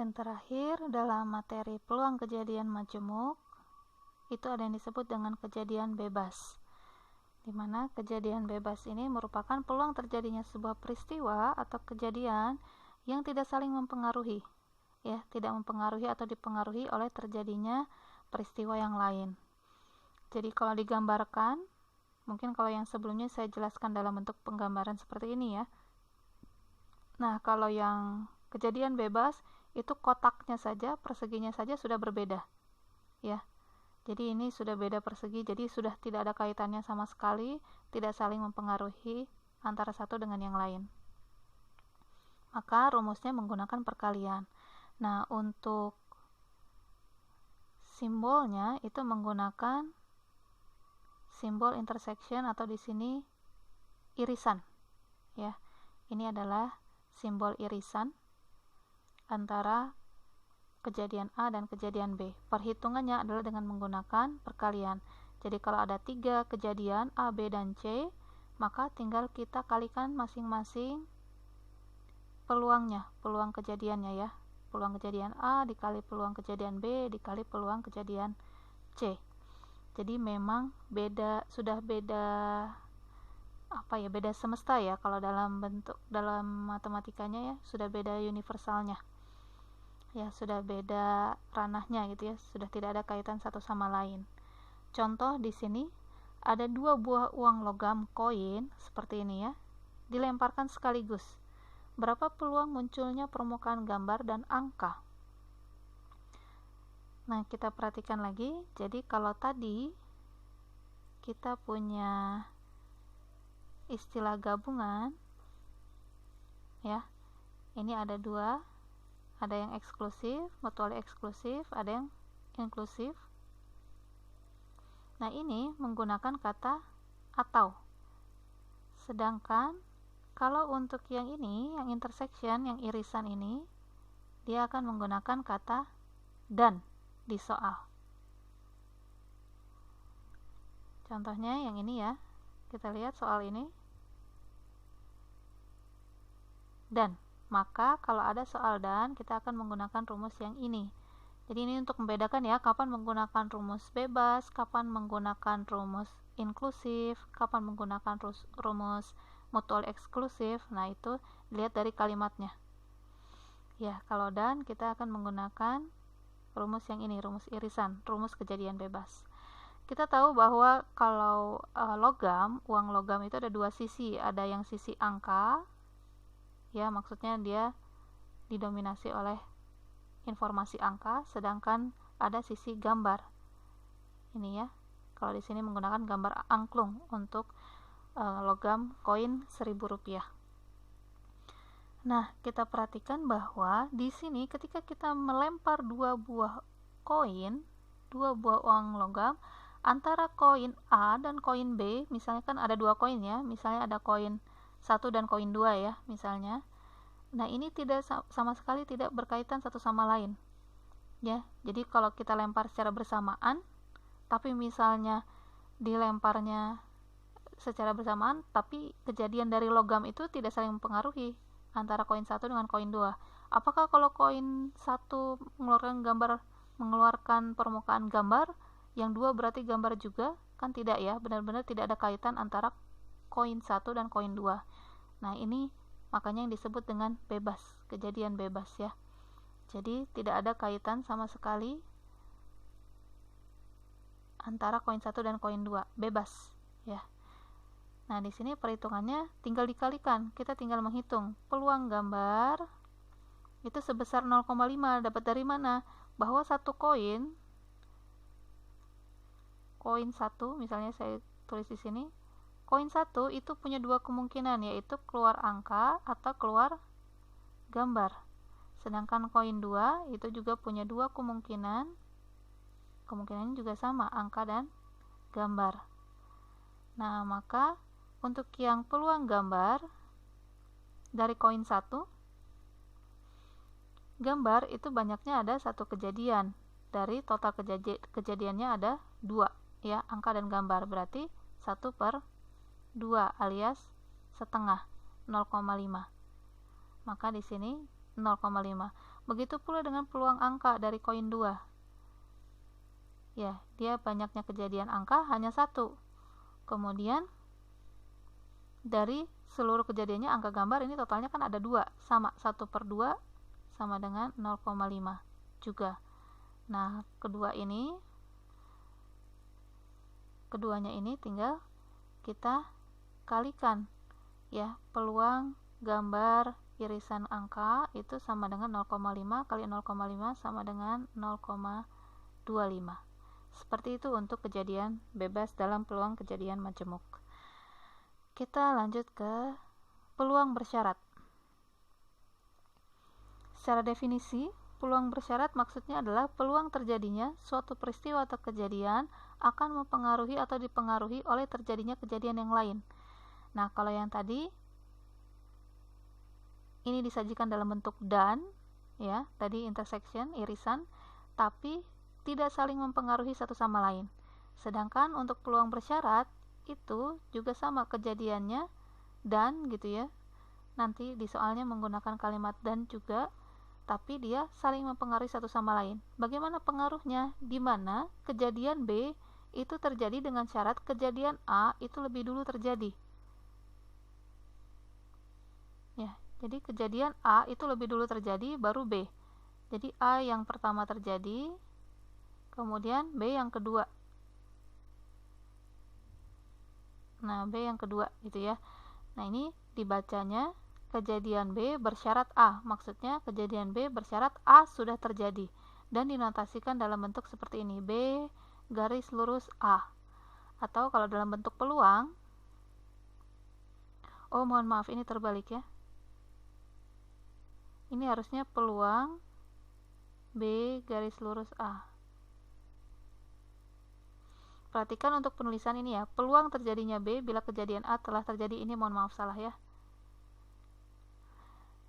Dan terakhir, dalam materi peluang kejadian majemuk, itu ada yang disebut dengan kejadian bebas, di mana kejadian bebas ini merupakan peluang terjadinya sebuah peristiwa atau kejadian yang tidak saling mempengaruhi, ya, tidak mempengaruhi atau dipengaruhi oleh terjadinya peristiwa yang lain. Jadi kalau digambarkan, mungkin kalau yang sebelumnya saya jelaskan dalam bentuk penggambaran seperti ini ya. Nah, kalau yang kejadian bebas itu kotaknya saja, perseginya saja sudah berbeda, ya. Jadi ini sudah beda persegi, jadi sudah tidak ada kaitannya sama sekali, tidak saling mempengaruhi antara satu dengan yang lain. Maka rumusnya menggunakan perkalian. Nah, untuk simbolnya itu menggunakan simbol intersection atau di sini irisan, ya. Ini adalah simbol irisan antara kejadian A dan kejadian B. Perhitungannya adalah dengan menggunakan perkalian. Jadi kalau ada 3 kejadian A, B, dan C, maka tinggal kita kalikan masing-masing peluangnya, peluang kejadiannya ya. Peluang kejadian A dikali peluang kejadian B dikali peluang kejadian C. Jadi memang beda, sudah beda beda semesta ya, kalau dalam matematikanya ya, sudah beda universalnya. Ya, sudah beda ranahnya gitu ya, sudah tidak ada kaitan satu sama lain. Contoh di sini ada 2 buah uang logam koin seperti ini ya, dilemparkan sekaligus. Berapa peluang munculnya permukaan gambar dan angka? Nah, kita perhatikan lagi. Jadi kalau tadi kita punya istilah gabungan ya, ini ada 2, ada yang eksklusif, mutually eksklusif, ada yang inklusif. Nah, ini menggunakan kata atau. Sedangkan kalau untuk yang ini, yang intersection, yang irisan ini, dia akan menggunakan kata dan di soal. Contohnya yang ini ya, kita lihat soal ini. Dan maka kalau ada soal dan, kita akan menggunakan rumus yang ini. Jadi ini untuk membedakan ya, kapan menggunakan rumus bebas, kapan menggunakan rumus inklusif, kapan menggunakan rumus mutual eksklusif. Nah, itu lihat dari kalimatnya. Ya, kalau dan kita akan menggunakan rumus yang ini, rumus irisan, rumus kejadian bebas. Kita tahu bahwa kalau logam, uang logam itu ada 2 sisi, ada yang sisi angka, ya, maksudnya dia didominasi oleh informasi angka, sedangkan ada sisi gambar. Ini ya, kalau di sini menggunakan gambar angklung untuk logam koin Rp1.000. Nah, kita perhatikan bahwa di sini ketika kita melempar 2 buah koin, 2 buah uang logam, antara koin A dan koin B, misalnya kan ada 2 koin ya, misalnya ada koin 1 dan koin 2 ya, misalnya. Nah, ini tidak sama sekali tidak berkaitan satu sama lain. Ya, jadi kalau kita lempar secara bersamaan, tapi misalnya dilemparnya secara bersamaan, tapi kejadian dari logam itu tidak saling mempengaruhi antara koin 1 dengan koin 2. Apakah kalau koin 1 mengeluarkan permukaan gambar, yang 2 berarti gambar juga? Kan tidak ya, benar-benar tidak ada kaitan antara koin 1 dan koin 2. Nah, ini makanya yang disebut dengan bebas, kejadian bebas ya. Jadi tidak ada kaitan sama sekali antara koin 1 dan koin 2, bebas ya. Nah, di sini perhitungannya tinggal dikalikan. Kita tinggal menghitung peluang gambar itu sebesar 0,5. Dapat dari mana? Bahwa satu koin 1 misalnya saya tulis di sini, koin 1 itu punya 2 kemungkinan, yaitu keluar angka atau keluar gambar. Sedangkan koin 2 itu juga punya 2 kemungkinan. Kemungkinannya juga sama, angka dan gambar. Nah, maka untuk yang peluang gambar dari koin 1, gambar itu banyaknya ada 1 kejadian. Dari total kejadiannya ada 2 ya, angka dan gambar, berarti 1/2 alias setengah, 0,5. Maka di sini 0,5. Begitu pula dengan peluang angka dari koin 2. Ya, dia banyaknya kejadian angka hanya 1. Kemudian dari seluruh kejadiannya angka gambar ini totalnya kan ada 2, sama 1/2 sama dengan 0,5 juga. Nah, keduanya ini tinggal kita kalikan ya, peluang gambar irisan angka itu sama dengan 0,5 kali 0,5 sama dengan 0,25. Seperti itu untuk kejadian bebas dalam peluang kejadian majemuk. Kita lanjut ke peluang bersyarat. Secara definisi, peluang bersyarat maksudnya adalah peluang terjadinya suatu peristiwa atau kejadian akan mempengaruhi atau dipengaruhi oleh terjadinya kejadian yang lain. Nah, kalau yang tadi ini disajikan dalam bentuk dan, ya, tadi intersection, irisan, tapi tidak saling mempengaruhi satu sama lain. Sedangkan untuk peluang bersyarat itu juga sama kejadiannya dan gitu ya. Nanti di soalnya menggunakan kalimat dan juga, tapi dia saling mempengaruhi satu sama lain. Bagaimana pengaruhnya? Di mana kejadian B itu terjadi dengan syarat kejadian A itu lebih dulu terjadi. Ya, jadi kejadian A itu lebih dulu terjadi baru B. Jadi A yang pertama terjadi, kemudian B yang kedua. Nah, B yang kedua gitu ya. Nah, ini dibacanya kejadian B bersyarat A. Maksudnya kejadian B bersyarat A sudah terjadi dan dinotasikan dalam bentuk seperti ini, B garis lurus A. Atau kalau dalam bentuk peluang, oh mohon maaf ini terbalik ya. Ini harusnya peluang B garis lurus A. Perhatikan untuk penulisan ini ya, peluang terjadinya B bila kejadian A telah terjadi. Ini mohon maaf salah ya.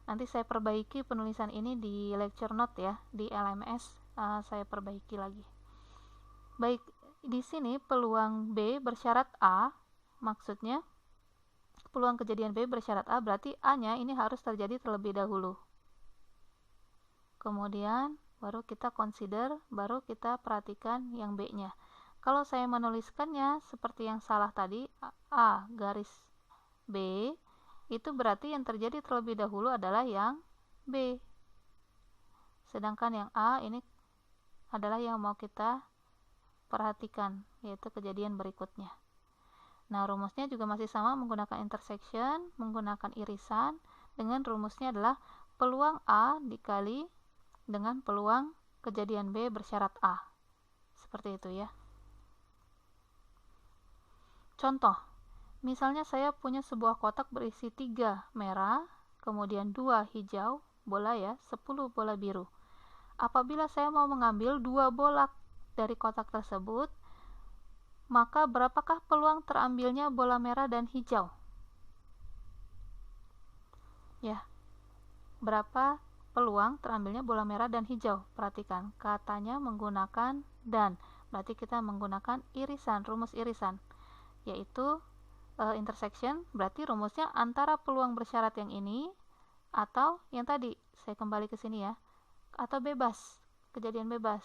Nanti saya perbaiki penulisan ini di lecture note ya, di LMS saya perbaiki lagi. Baik, di sini peluang B bersyarat A, maksudnya peluang kejadian B bersyarat A berarti A-nya ini harus terjadi terlebih dahulu. Kemudian baru kita consider, baru kita perhatikan yang B-nya. Kalau saya menuliskannya seperti yang salah tadi, A garis B, itu berarti yang terjadi terlebih dahulu adalah yang B. Sedangkan yang A ini adalah yang mau kita perhatikan, yaitu kejadian berikutnya. Nah, rumusnya juga masih sama, menggunakan intersection, menggunakan irisan, dengan rumusnya adalah peluang A dikali dengan peluang kejadian B bersyarat A. Seperti itu ya. Contoh, misalnya saya punya sebuah kotak berisi 3 merah, kemudian 2 hijau, bola ya, 10 bola biru. Apabila saya mau mengambil 2 bola dari kotak tersebut, maka berapakah peluang terambilnya bola merah dan hijau? Ya, berapa peluang terambilnya bola merah dan hijau? Perhatikan, katanya menggunakan dan, berarti kita menggunakan irisan, rumus irisan, yaitu intersection, berarti rumusnya antara peluang bersyarat yang ini atau yang tadi, saya kembali ke sini ya, atau bebas, kejadian bebas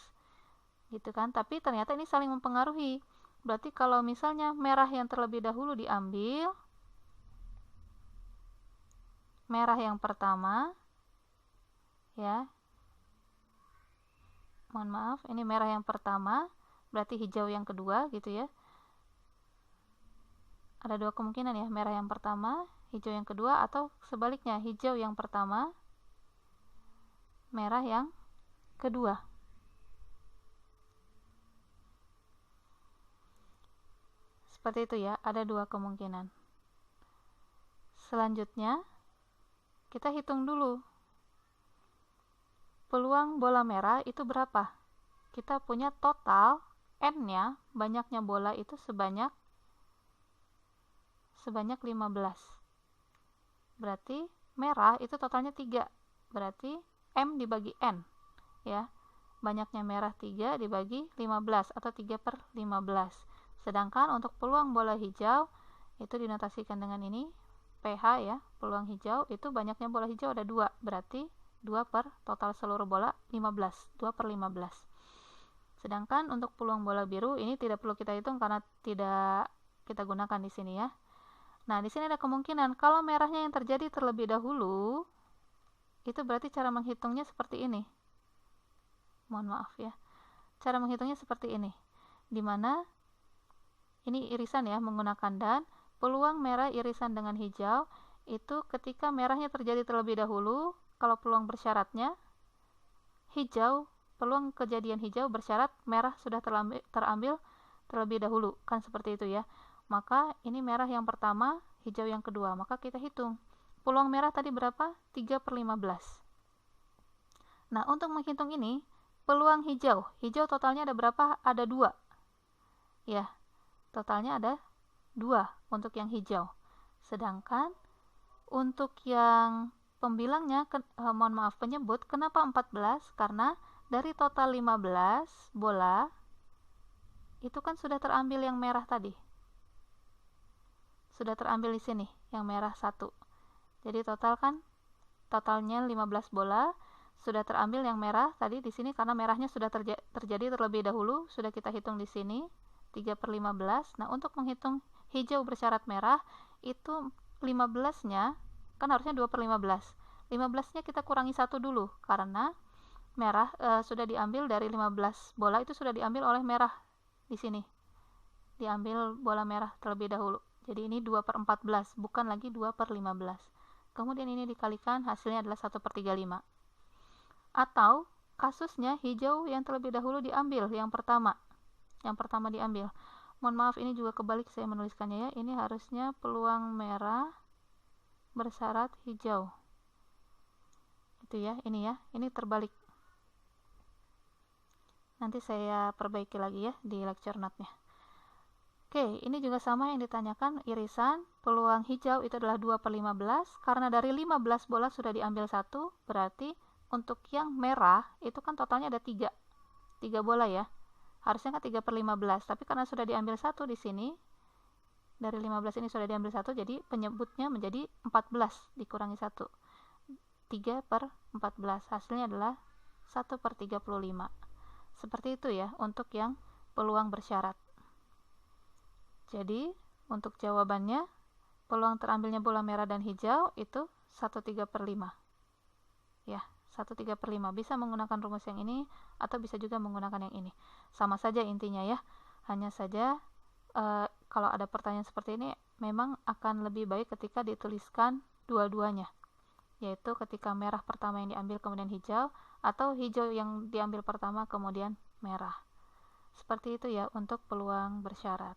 gitu kan. Tapi ternyata ini saling mempengaruhi. Berarti kalau misalnya merah yang terlebih dahulu diambil, merah yang pertama ya, mohon maaf, ini merah yang pertama, berarti hijau yang kedua gitu ya. Ada 2 kemungkinan ya, merah yang pertama, hijau yang kedua, atau sebaliknya, hijau yang pertama, merah yang kedua. Seperti itu ya, ada 2 kemungkinan. Selanjutnya, kita hitung dulu. Peluang bola merah itu berapa? Kita punya total N-nya, banyaknya bola itu sebanyak 15. Berarti merah itu totalnya 3. Berarti M dibagi N. Ya. Banyaknya merah 3 dibagi 15 atau 3/15. Sedangkan untuk peluang bola hijau itu dinotasikan dengan ini PH ya, peluang hijau itu banyaknya bola hijau ada 2. Berarti 2 per total seluruh bola 15, 2 per 15. Sedangkan untuk peluang bola biru ini tidak perlu kita hitung karena tidak kita gunakan di sini ya. Nah, di sini ada kemungkinan kalau merahnya yang terjadi terlebih dahulu, itu berarti cara menghitungnya seperti ini. Mohon maaf ya. Cara menghitungnya seperti ini. Dimana ini irisan ya, menggunakan dan peluang merah irisan dengan hijau itu ketika merahnya terjadi terlebih dahulu, kalau peluang bersyaratnya hijau, peluang kejadian hijau bersyarat merah sudah terambil terlebih dahulu, kan seperti itu ya. Maka ini merah yang pertama, hijau yang kedua, maka kita hitung peluang merah tadi berapa? 3 per 15. Nah, untuk menghitung ini peluang hijau totalnya ada berapa? Ada 2 ya, totalnya ada 2 untuk yang hijau. Sedangkan untuk yang pembilangnya, penyebut, kenapa 14? Karena dari total 15 bola itu kan sudah terambil yang merah tadi. Sudah terambil di sini yang merah 1. Jadi totalnya 15 bola sudah terambil yang merah tadi di sini karena merahnya sudah terjadi terlebih dahulu, sudah kita hitung di sini 3 per 15. Nah, untuk menghitung hijau bersyarat merah itu 15-nya kan harusnya 2 per 15. 15-nya kita kurangi 1 dulu karena merah sudah diambil dari 15 bola itu sudah diambil oleh merah di sini. Diambil bola merah terlebih dahulu. Jadi ini 2 per 14, bukan lagi 2 per 15. Kemudian ini dikalikan, hasilnya adalah 1 per 35. Atau kasusnya hijau yang terlebih dahulu diambil, yang pertama diambil. Mohon maaf, ini juga kebalik saya menuliskannya ya. Ini harusnya peluang merah bersyarat hijau. Itu ya, ini terbalik. Nanti saya perbaiki lagi ya di lecture note-nya. Oke, ini juga sama yang ditanyakan, irisan peluang hijau itu adalah 2 per 15, karena dari 15 bola sudah diambil 1, berarti untuk yang merah itu kan totalnya ada 3 bola ya, harusnya kan 3 per 15, tapi karena sudah diambil 1 di sini, dari 15 ini sudah diambil 1, jadi penyebutnya menjadi 14 dikurangi 1, 3 per 14, hasilnya adalah 1 per 35. Seperti itu ya untuk yang peluang bersyarat. Jadi, untuk jawabannya, peluang terambilnya bola merah dan hijau itu 1/3 per 5. Ya, 1/3 per 5. Bisa menggunakan rumus yang ini, atau bisa juga menggunakan yang ini. Sama saja intinya ya. Hanya saja, kalau ada pertanyaan seperti ini, memang akan lebih baik ketika dituliskan dua-duanya. Yaitu ketika merah pertama yang diambil kemudian hijau, atau hijau yang diambil pertama kemudian merah. Seperti itu ya untuk peluang bersyarat.